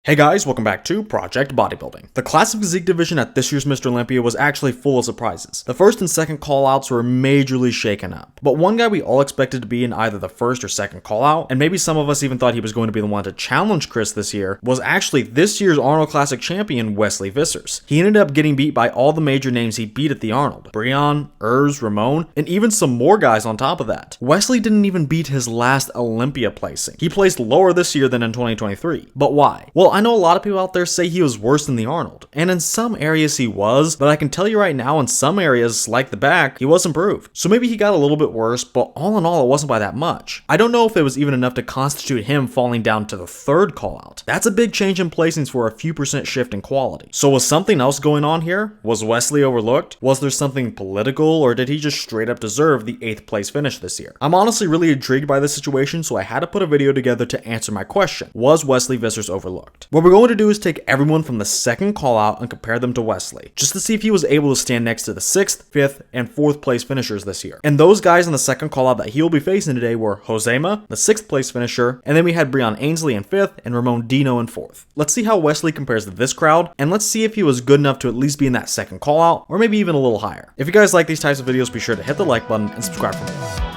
Hey guys, welcome back to Project Bodybuilding. The classic physique division at this year's Mr. Olympia was actually full of surprises. The first and second callouts were majorly shaken up, but one guy we all expected to be in either the first or second callout, and maybe some of us even thought he was going to be the one to challenge Chris this year, was actually this year's Arnold Classic champion Wesley Vissers. He ended up getting beat by all the major names he beat at the Arnold: Breon, Urs, Ramon, and even some more guys on top of that. Wesley didn't even beat his last Olympia placing. He placed lower this year than in 2023. But why? Well, I know a lot of people out there say he was worse than the Arnold, and in some areas he was, but I can tell you right now in some areas, like the back, he was improved. So maybe he got a little bit worse, but all in all it wasn't by that much. I don't know if it was even enough to constitute him falling down to the third callout. That's a big change in placings for a few percent shift in quality. So was something else going on here? Was Wesley overlooked? Was there something political, or did he just straight up deserve the 8th place finish this year? I'm honestly really intrigued by this situation, so I had to put a video together to answer my question. Was Wesley Vissers overlooked? What we're going to do is take everyone from the second call out and compare them to Wesley, just to see if he was able to stand next to the 6th, 5th, and 4th place finishers this year. And those guys in the second call out that he'll be facing today were Josema, the 6th place finisher, and then we had Breon Ainsley in 5th and Ramon Dino in 4th. Let's see how Wesley compares to this crowd, and let's see if he was good enough to at least be in that second call out, or maybe even a little higher. If you guys like these types of videos, be sure to hit the like button and subscribe for more.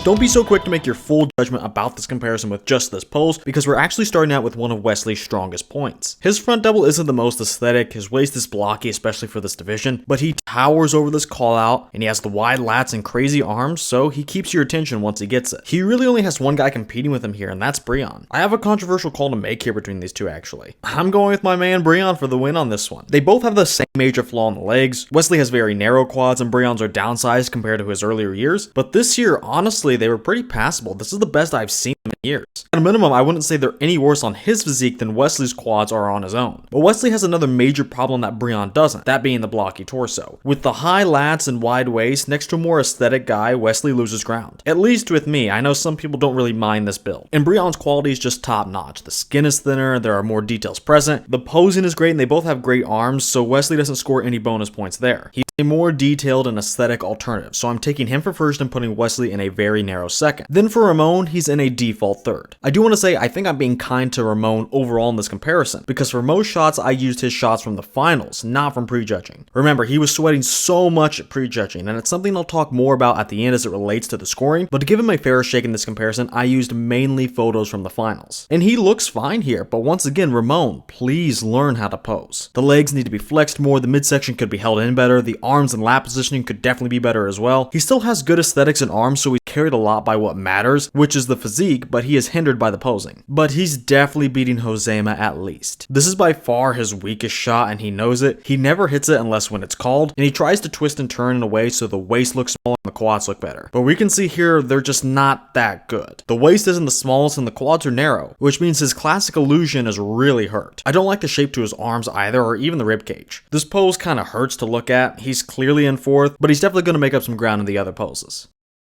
Don't be so quick to make your full judgment about this comparison with just this pose, because we're actually starting out with one of Wesley's strongest points. His front double isn't the most aesthetic, his waist is blocky, especially for this division, but he towers over this call out, and he has the wide lats and crazy arms, so he keeps your attention once he gets it. He really only has one guy competing with him here, and that's Breon. I have a controversial call to make here between these two actually. I'm going with my man Breon for the win on this one. They both have the same major flaw in the legs. Wesley has very narrow quads and Breon's are downsized compared to his earlier years, but this year, honestly, they were pretty passable. This is the best I've seen them in years. At a minimum, I wouldn't say they're any worse on his physique than Wesley's quads are on his own. But Wesley has another major problem that Breon doesn't, that being the blocky torso. With the high lats and wide waist, next to a more aesthetic guy, Wesley loses ground. At least with me. I know some people don't really mind this build. And Breon's quality is just top notch. The skin is thinner, there are more details present, the posing is great, and they both have great arms, so Wesley doesn't score any bonus points there. He's a more detailed and aesthetic alternative, so I'm taking him for first and putting Wesley in a very narrow second. Then for Ramon, he's in a default third. I do want to say I think I'm being kind to Ramon overall in this comparison, because for most shots I used his shots from the finals, not from prejudging. Remember, he was sweating so much at prejudging, and it's something I'll talk more about at the end as it relates to the scoring, but to give him a fair shake in this comparison, I used mainly photos from the finals. And he looks fine here, but once again, Ramon, please learn how to pose. The legs need to be flexed more, the midsection could be held in better, the arms and lat positioning could definitely be better as well. He still has good aesthetics and arms, so he's carried a lot by what matters, which is the physique, but he is hindered by the posing. But he's definitely beating Josema at least. This is by far his weakest shot, and he knows it. He never hits it unless when it's called, and he tries to twist and turn in a way so the waist looks smaller and the quads look better. But we can see here they're just not that good. The waist isn't the smallest and the quads are narrow, which means his classic illusion is really hurt. I don't like the shape to his arms either, or even the rib cage. This pose kind of hurts to look at. He's clearly in 4th, but he's definitely going to make up some ground in the other poses.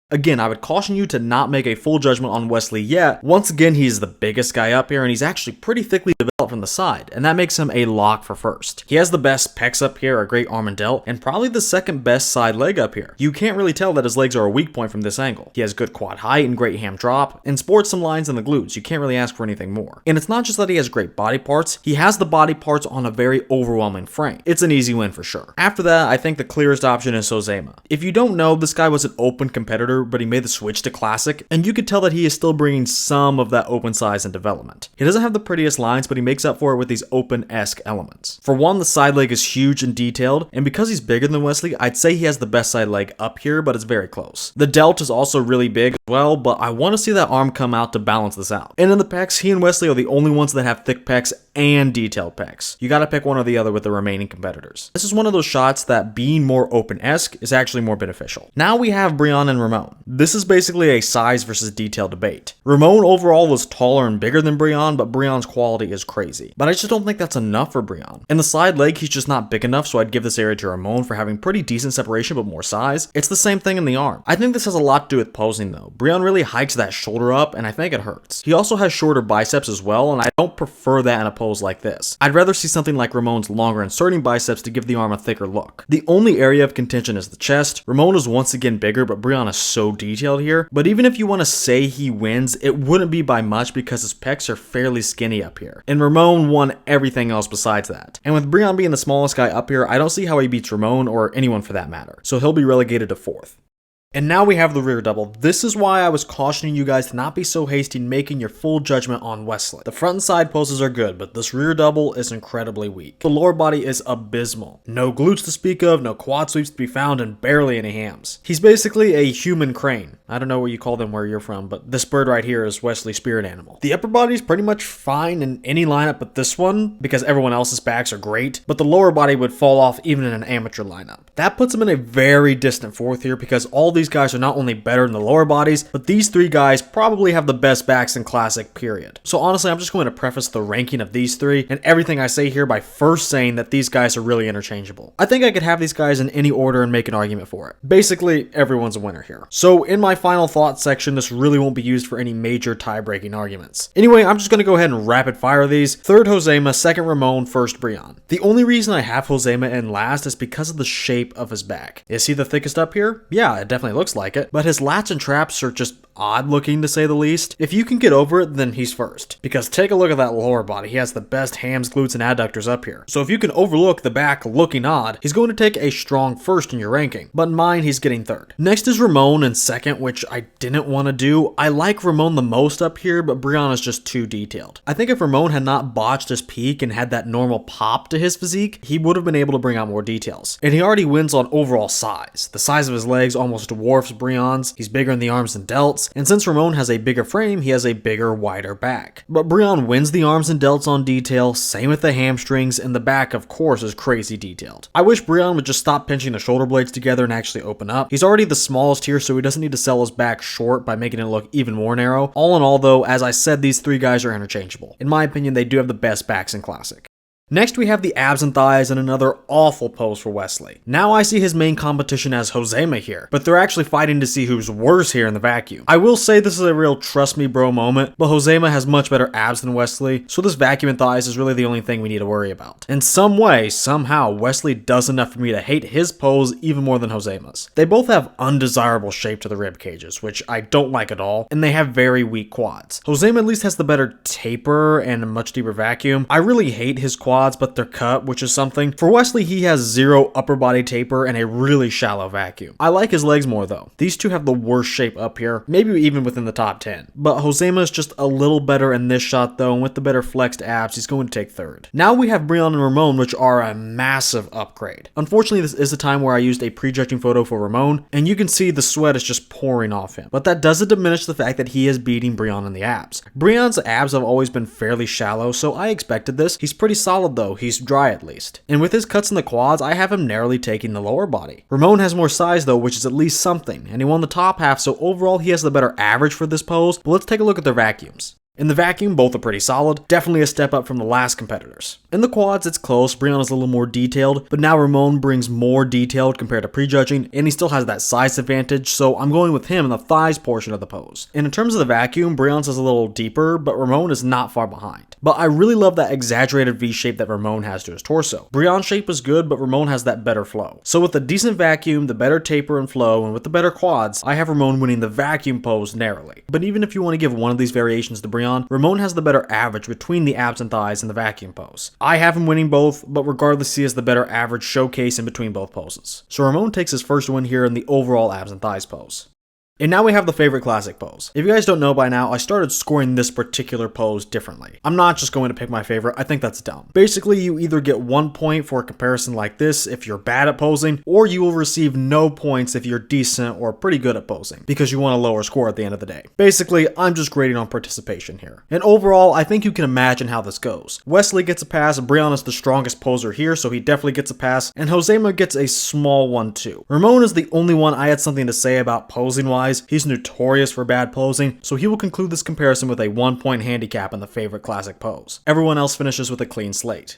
Again, I would caution you to not make a full judgment on Wesley yet. Once again, he's the biggest guy up here, and he's actually pretty thickly developed from the side, and that makes him a lock for first. He has the best pecs up here, a great arm and delt, and probably the second best side leg up here. You can't really tell that his legs are a weak point from this angle. He has good quad height and great ham drop, and sports some lines in the glutes. You can't really ask for anything more. And it's not just that he has great body parts, he has the body parts on a very overwhelming frame. It's an easy win for sure. After that, I think the clearest option is Josema. If you don't know, this guy was an open competitor, but he made the switch to classic, and you could tell that he is still bringing some of that open size and development. He doesn't have the prettiest lines, but he makes up for it with these open-esque elements. For one, the side leg is huge and detailed, and because he's bigger than Wesley, I'd say he has the best side leg up here, but it's very close. The delt is also really big as well, but I want to see that arm come out to balance this out. And in the pecs, he and Wesley are the only ones that have thick pecs and detailed pecs. You gotta pick one or the other with the remaining competitors. This is one of those shots that being more open-esque is actually more beneficial. Now we have Breon and Ramon. Ramon. This is basically a size versus detail debate. Ramon overall was taller and bigger than Brian, but Brian's quality is crazy. But I just don't think that's enough for Brian. In the side leg, he's just not big enough, so I'd give this area to Ramon for having pretty decent separation but more size. It's the same thing in the arm. I think this has a lot to do with posing though. Brian really hikes that shoulder up, and I think it hurts. He also has shorter biceps as well, and I don't prefer that in a pose like this. I'd rather see something like Ramon's longer inserting biceps to give the arm a thicker look. The only area of contention is the chest. Ramon is once again bigger, but Brian is so detailed here. But even if you want to say he wins, it wouldn't be by much because his pecs are fairly skinny up here. And Ramon won everything else besides that. And with Brian being the smallest guy up here, I don't see how he beats Ramon or anyone for that matter. So he'll be relegated to 4th. And now we have the rear double. This is why I was cautioning you guys to not be so hasty in making your full judgment on Wesley. The front and side poses are good, but this rear double is incredibly weak. The lower body is abysmal. No glutes to speak of, no quad sweeps to be found, and barely any hams. He's basically a human crane. I don't know what you call them where you're from, but this bird right here is Wesley's spirit animal. The upper body is pretty much fine in any lineup but this one, because everyone else's backs are great, but the lower body would fall off even in an amateur lineup. That puts him in a very distant 4th here because all these guys are not only better in the lower bodies, but these 3 guys probably have the best backs in Classic, period. So honestly, I'm just going to preface the ranking of these 3 and everything I say here by first saying that these guys are really interchangeable. I think I could have these guys in any order and make an argument for it. Basically, everyone's a winner here. So in my final thoughts section, this really won't be used for any major tie-breaking arguments. Anyway, I'm just going to go ahead and rapid fire these. 3rd Josema, 2nd Ramon, 1st Brian. The only reason I have Josema in last is because of the shape of his back. Is he the thickest up here? Yeah, it definitely looks like it, but his lats and traps are just odd looking to say the least. If you can get over it, then he's first. Because take a look at that lower body. He has the best hams, glutes, and adductors up here. So if you can overlook the back looking odd, he's going to take a strong 1st in your ranking. But in mine, he's getting 3rd. Next is Ramon in 2nd, which I didn't want to do. I like Ramon the most up here, but Brian is just too detailed. I think if Ramon had not botched his peak and had that normal pop to his physique, he would have been able to bring out more details. And he already wins on overall size. The size of his legs almost dwarfs Brian's. He's bigger in the arms and delts. And since Ramon has a bigger frame, he has a bigger, wider back. But Brian wins the arms and delts on detail, same with the hamstrings, and the back, of course, is crazy detailed. I wish Brian would just stop pinching the shoulder blades together and actually open up. He's already the smallest here, so he doesn't need to sell his back short by making it look even more narrow. All in all, though, as I said, these 3 guys are interchangeable. In my opinion, they do have the best backs in Classic. Next, we have the abs and thighs and another awful pose for Wesley. Now I see his main competition as Josema here, but they're actually fighting to see who's worse here in the vacuum. I will say this is a real trust me bro moment, but Josema has much better abs than Wesley, so this vacuum and thighs is really the only thing we need to worry about. In some way, somehow, Wesley does enough for me to hate his pose even more than Josema's. They both have undesirable shape to the rib cages, which I don't like at all, and they have very weak quads. Josema at least has the better taper and a much deeper vacuum. I really hate his quads, but they're cut, which is something. For Wesley, he has 0 upper body taper and a really shallow vacuum. I like his legs more though. These 2 have the worst shape up here, maybe even within the top 10. But Josema is just a little better in this shot though, and with the better flexed abs, he's going to take 3rd. Now we have Brian and Ramon, which are a massive upgrade. Unfortunately, this is the time where I used a prejudging photo for Ramon, and you can see the sweat is just pouring off him. But that doesn't diminish the fact that he is beating Brian in the abs. Brian's abs have always been fairly shallow, so I expected this. He's pretty solid though, he's dry at least. And with his cuts in the quads, I have him narrowly taking the lower body. Ramon has more size though, which is at least something, and he won the top half, so overall he has the better average for this pose, but let's take a look at their vacuums. In the vacuum, both are pretty solid, definitely a step up from the last competitors. In the quads, it's close, Brian is a little more detailed, but now Ramon brings more detailed compared to prejudging, and he still has that size advantage, so I'm going with him in the thighs portion of the pose. And in terms of the vacuum, Brian's is a little deeper, but Ramon is not far behind. But I really love that exaggerated V shape that Ramon has to his torso. Brian's shape is good, but Ramon has that better flow. So with the decent vacuum, the better taper and flow, and with the better quads, I have Ramon winning the vacuum pose narrowly. But even if you want to give one of these variations to Brian, Ramon has the better average between the abs and thighs and the vacuum pose. I have him winning both, but regardless, he has the better average showcase in between both poses. So Ramon takes his first win here in the overall abs and thighs pose. And now we have the favorite classic pose. If you guys don't know by now, I started scoring this particular pose differently. I'm not just going to pick my favorite, I think that's dumb. Basically, you either get 1 point for a comparison like this if you're bad at posing, or you will receive no points if you're decent or pretty good at posing, because you want a lower score at the end of the day. Basically, I'm just grading on participation here. And overall, I think you can imagine how this goes. Wesley gets a pass, Brian is the strongest poser here, so he definitely gets a pass, and Josema gets a small one too. Ramon is the only one I had something to say about posing wise, thighs. He's notorious for bad posing, so he will conclude this comparison with a 1-point handicap in the favorite classic pose. Everyone else finishes with a clean slate.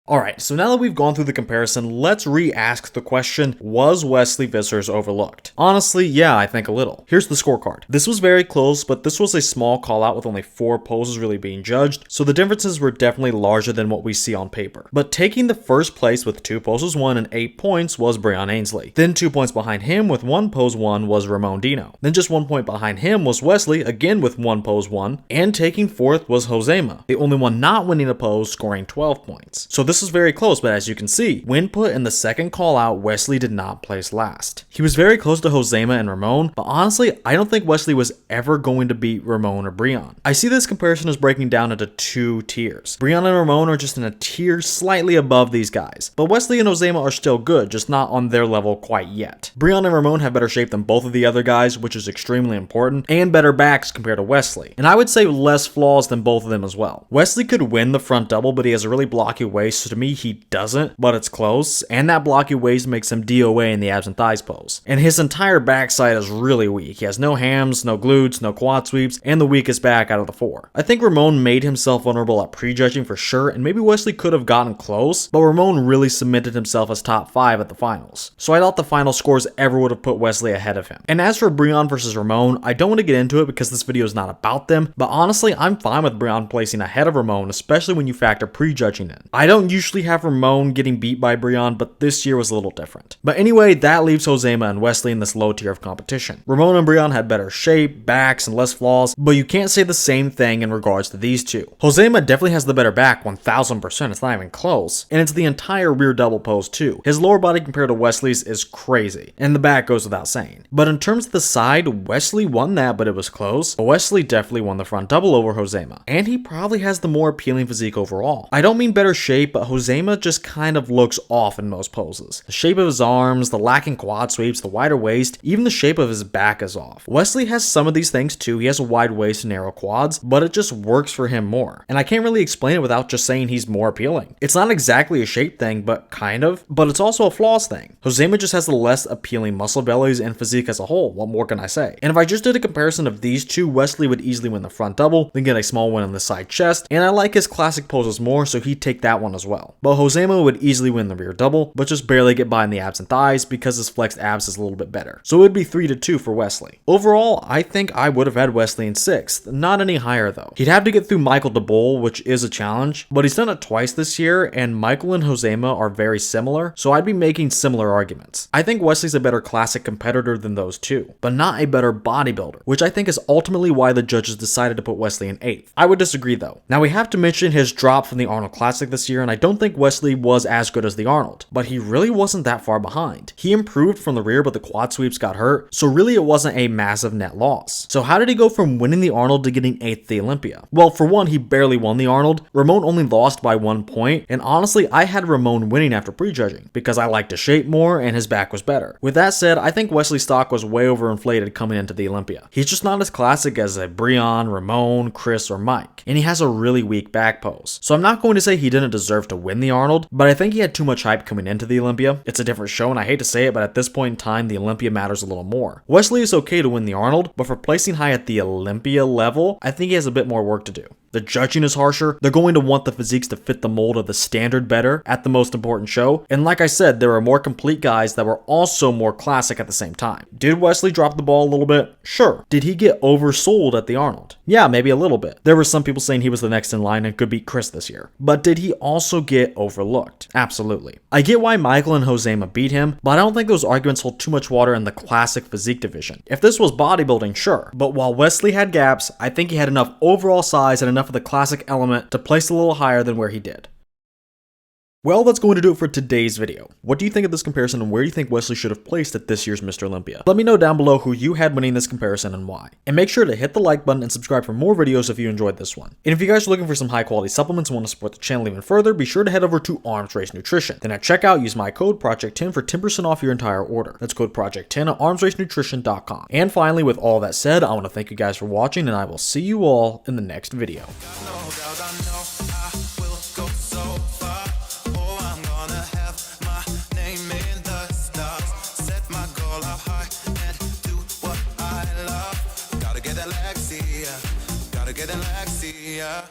Alright, so now that we've gone through the comparison, let's re-ask the question, was Wesley Vissers overlooked? Honestly, yeah, I think a little. Here's the scorecard. This was very close, but this was a small call out with only 4 poses really being judged, so the differences were definitely larger than what we see on paper. But taking the first place with 2 poses won and 8 points was Breon Ainsley. Then 2 points behind him with 1 pose won was Ramon Dino. Then just 1 point behind him was Wesley, again with 1 pose won, and taking 4th was Josema, the only one not winning a pose, scoring 12 points. So this is very close, but as you can see, when put in the second call out, Wesley did not place last. He was very close to Josema and Ramon, but honestly, I don't think Wesley was ever going to beat Ramon or Breon. I see this comparison as breaking down into 2 tiers. Breon and Ramon are just in a tier slightly above these guys, but Wesley and Josema are still good, just not on their level quite yet. Breon and Ramon have better shape than both of the other guys, which is extremely important, and better backs compared to Wesley, and I would say less flaws than both of them as well. Wesley could win the front double, but he has a really blocky waist, so to me, he doesn't, but it's close, and that blocky waist makes him DOA in the abs and thighs pose. And his entire backside is really weak. He has no hams, no glutes, no quad sweeps, and the weakest back out of the 4. I think Ramon made himself vulnerable at prejudging for sure, and maybe Wesley could have gotten close, but Ramon really cemented himself as top 5 at the finals. So I doubt the final scores ever would have put Wesley ahead of him. And as for Breon versus Ramon, I don't want to get into it because this video is not about them, but honestly, I'm fine with Breon placing ahead of Ramon, especially when you factor prejudging in. I don't usually have Ramon getting beat by Breon, but this year was a little different. But anyway, that leaves Josema and Wesley in this low tier of competition. Ramon and Breon had better shape, backs, and less flaws, but you can't say the same thing in regards to these two. Josema definitely has the better back, 1000%, it's not even close, and it's the entire rear double pose too. His lower body compared to Wesley's is crazy, and the back goes without saying. But in terms of the side, Wesley won that, but it was close. Wesley definitely won the front double over Josema, and he probably has the more appealing physique overall. I don't mean better shape, but Josema just kind of looks off in most poses. The shape of his arms, the lacking quad sweeps, the wider waist, even the shape of his back is off. Wesley has some of these things too. He has a wide waist and narrow quads, but it just works for him more. And I can't really explain it without just saying he's more appealing. It's not exactly a shape thing, but kind of, but it's also a flaws thing. Josema just has the less appealing muscle bellies and physique as a whole. What more can I say? And if I just did a comparison of these two, Wesley would easily win the front double, then get a small win on the side chest, and I like his classic poses more, so he'd take that one as well. But Josema would easily win the rear double, but just barely get by in the abs and thighs because his flexed abs is a little bit better. So it would be 3-2 for Wesley. Overall, I think I would have had Wesley in 6th, not any higher though. He'd have to get through Michael DeBoll, which is a challenge, but he's done it twice this year, and Michael and Josema are very similar, so I'd be making similar arguments. I think Wesley's a better classic competitor than those two, but not a better bodybuilder, which I think is ultimately why the judges decided to put Wesley in 8th. I would disagree though. Now we have to mention his drop from the Arnold Classic this year, and I don't think Wesley was as good as the Arnold, but he really wasn't that far behind. He improved from the rear, but the quad sweeps got hurt, so really it wasn't a massive net loss. So how did he go from winning the Arnold to getting 8th at the Olympia? Well, for one, he barely won the Arnold. Ramon only lost by 1 point, and honestly, I had Ramon winning after prejudging, because I liked his shape more and his back was better. With that said, I think Wesley's stock was way overinflated coming into the Olympia. He's just not as classic as a Breon, Ramon, Chris, or Mike, and he has a really weak back pose. So I'm not going to say he didn't deserve to win the Arnold, but I think he had too much hype coming into the Olympia. It's a different show, and I hate to say it, but at this point in time, the Olympia matters a little more. Wesley is okay to win the Arnold, but for placing high at the Olympia level, I think he has a bit more work to do. The judging is harsher, they're going to want the physiques to fit the mold of the standard better at the most important show, and like I said, there are more complete guys that were also more classic at the same time. Did Wesley drop the ball a little bit? Sure. Did he get oversold at the Arnold? Yeah, maybe a little bit. There were some people saying he was the next in line and could beat Chris this year. But did he also get overlooked? Absolutely. I get why Michael and Josema beat him, but I don't think those arguments hold too much water in the classic physique division. If this was bodybuilding, sure, but while Wesley had gaps, I think he had enough overall size and enough of the classic element to place a little higher than where he did. Well, that's going to do it for today's video. What do you think of this comparison, and where do you think Wesley should have placed at this year's Mr. Olympia? Let me know down below who you had winning this comparison and why. And make sure to hit the like button and subscribe for more videos if you enjoyed this one. And if you guys are looking for some high quality supplements and want to support the channel even further, be sure to head over to Arms Race Nutrition. Then at checkout, use my code Project10 for 10% off your entire order. That's code Project10 at armsracenutrition.com. And finally, with all that said, I want to thank you guys for watching, and I will see you all in the next video. getting Lexi, yeah.